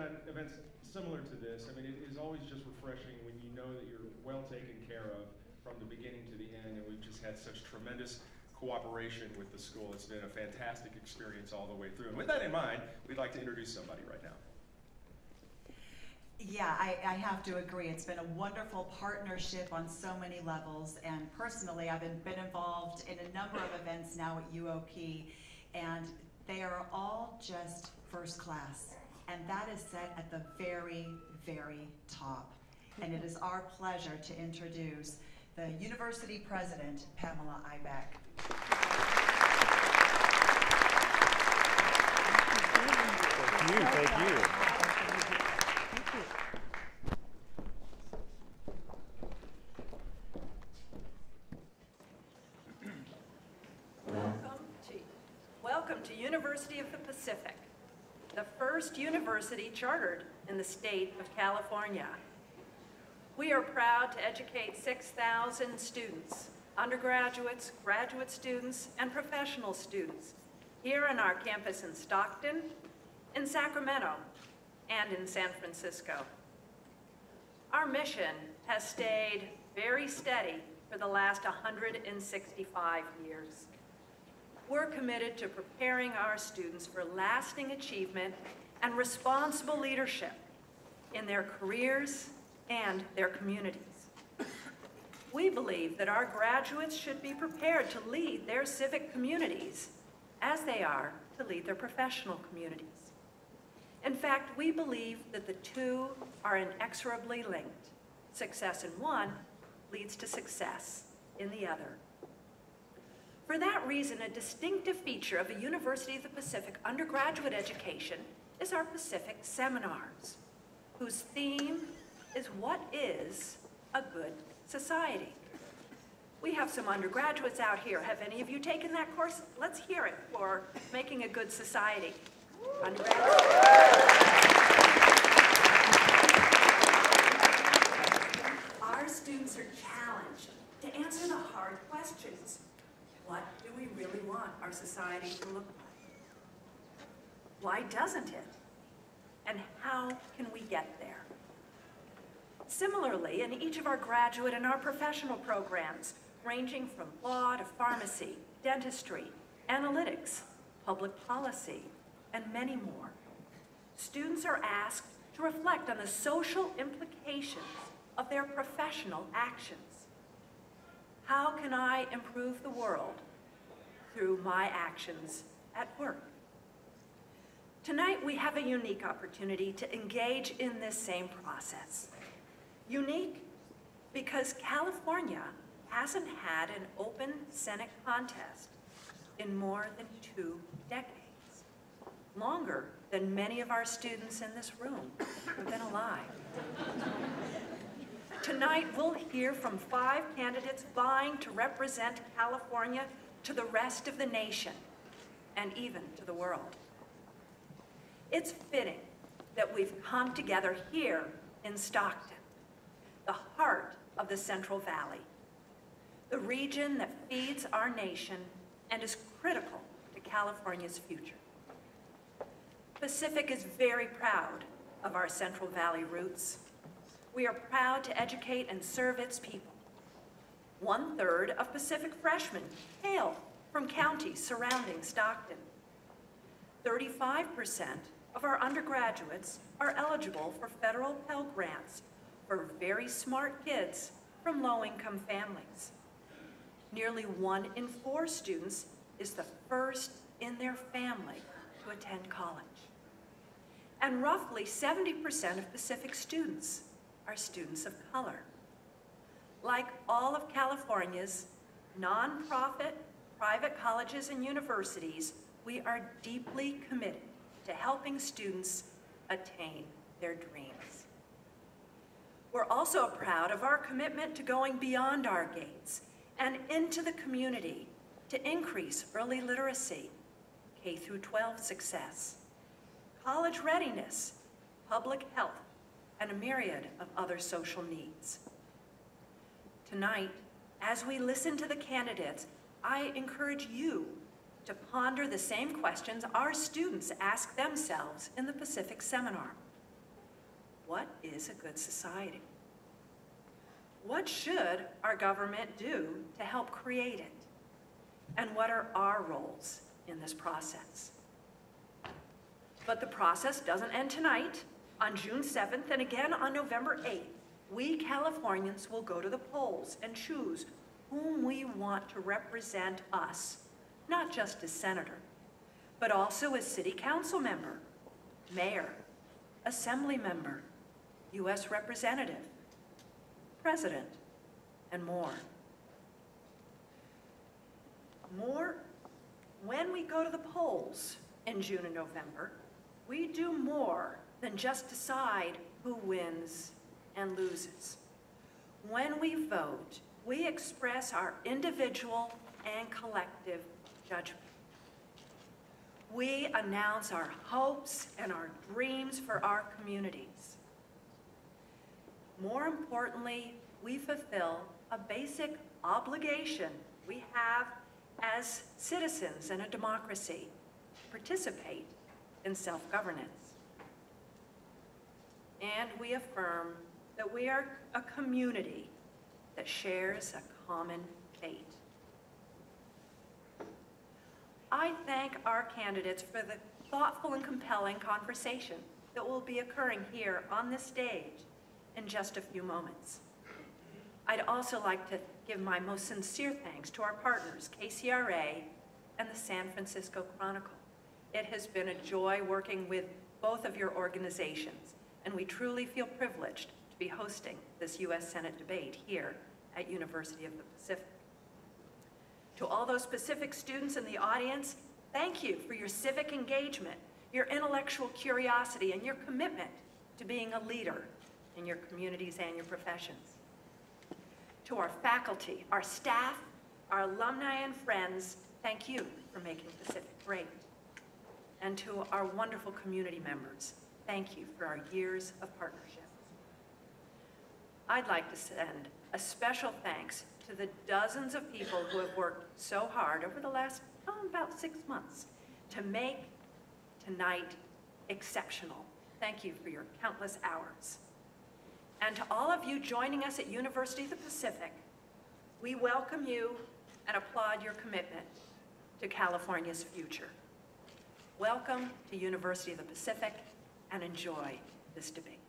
done events similar to this. I mean, it is always just refreshing when you know that you're well taken care of from the beginning to the end, and we've just had such tremendous cooperation with the school. It's been a fantastic experience all the way through. And with that in mind, we'd like to introduce somebody right now. Yeah, I have to agree. It's been a wonderful partnership on so many levels, and personally, I've been involved in a number of events now at UOP, and they are all just first class, and that is set at the very, very top. And it is our pleasure to introduce the University President, Pamela Eibeck. Thank you. Welcome to University of the Pacific, the first university chartered in the state of California. We are proud to educate 6,000 students, undergraduates, graduate students, and professional students here on our campus in Stockton, in Sacramento, and in San Francisco. Our mission has stayed very steady for the last 165 years. We're committed to preparing our students for lasting achievement and responsible leadership in their careers and their communities. We believe that our graduates should be prepared to lead their civic communities as they are to lead their professional communities. In fact, we believe that the two are inexorably linked. Success in one leads to success in the other. For that reason, a distinctive feature of a University of the Pacific undergraduate education is our Pacific Seminars, whose theme is what is a good society. We have some undergraduates out here. Have any of you taken that course? Let's hear it for making a good society. Undergraduates. Our students are challenged to answer the hard questions. What do we really want our society to look like? Why doesn't it? And how can we get there? Similarly, in each of our graduate and our professional programs, ranging from law to pharmacy, dentistry, analytics, public policy, and many more, students are asked to reflect on the social implications of their professional actions. How can I improve the world through my actions at work? Tonight, we have a unique opportunity to engage in this same process. Unique because California hasn't had an open Senate contest in more than 2 decades, longer than many of our students in this room have been alive. Tonight, we'll hear from 5 candidates vying to represent California to the rest of the nation and even to the world. It's fitting that we've come together here in Stockton, the heart of the Central Valley, the region that feeds our nation and is critical to California's future. Pacific is very proud of our Central Valley roots. We are proud to educate and serve its people. 1/3 of Pacific freshmen hail from counties surrounding Stockton. 35% of our undergraduates are eligible for federal Pell Grants for very smart kids from low-income families. Nearly 1 in 4 students is the first in their family to attend college. And roughly 70% of Pacific students are students of color. Like all of California's nonprofit private colleges and universities, we are deeply committed to helping students attain their dreams. We're also proud of our commitment to going beyond our gates and into the community to increase early literacy, K-12 success, college readiness, public health, and a myriad of other social needs. Tonight, as we listen to the candidates, I encourage you to ponder the same questions our students ask themselves in the Pacific Seminar. what is a good society? What should our government do to help create it? And what are our roles in this process? But the process doesn't end tonight. On June 7th and again on November 8th, we Californians will go to the polls and choose whom we want to represent us, not just as senator, but also as city council member, mayor, assembly member, U.S. representative, president, and more. When we go to the polls in June and November, we do more than just decide who wins and loses. When we vote, we express our individual and collective judgment. We announce our hopes and our dreams for our communities. More importantly, we fulfill a basic obligation we have as citizens in a democracy to participate in self-governance. And we affirm that we are a community that shares a common fate. I thank our candidates for the thoughtful and compelling conversation that will be occurring here on this stage in just a few moments. I'd also like to give my most sincere thanks to our partners, KCRA and the San Francisco Chronicle. It has been a joy working with both of your organizations, and we truly feel privileged to be hosting this U.S. Senate debate here at University of the Pacific. To all those Pacific students in the audience, thank you for your civic engagement, your intellectual curiosity, and your commitment to being a leader in your communities and your professions. To our faculty, our staff, our alumni and friends, thank you for making Pacific great. And to our wonderful community members, thank you for our years of partnership. I'd like to send a special thanks to the dozens of people who have worked so hard over the last, about 6 months to make tonight exceptional. Thank you for your countless hours. And to all of you joining us at University of the Pacific, we welcome you and applaud your commitment to California's future. Welcome to University of the Pacific, and enjoy this debate.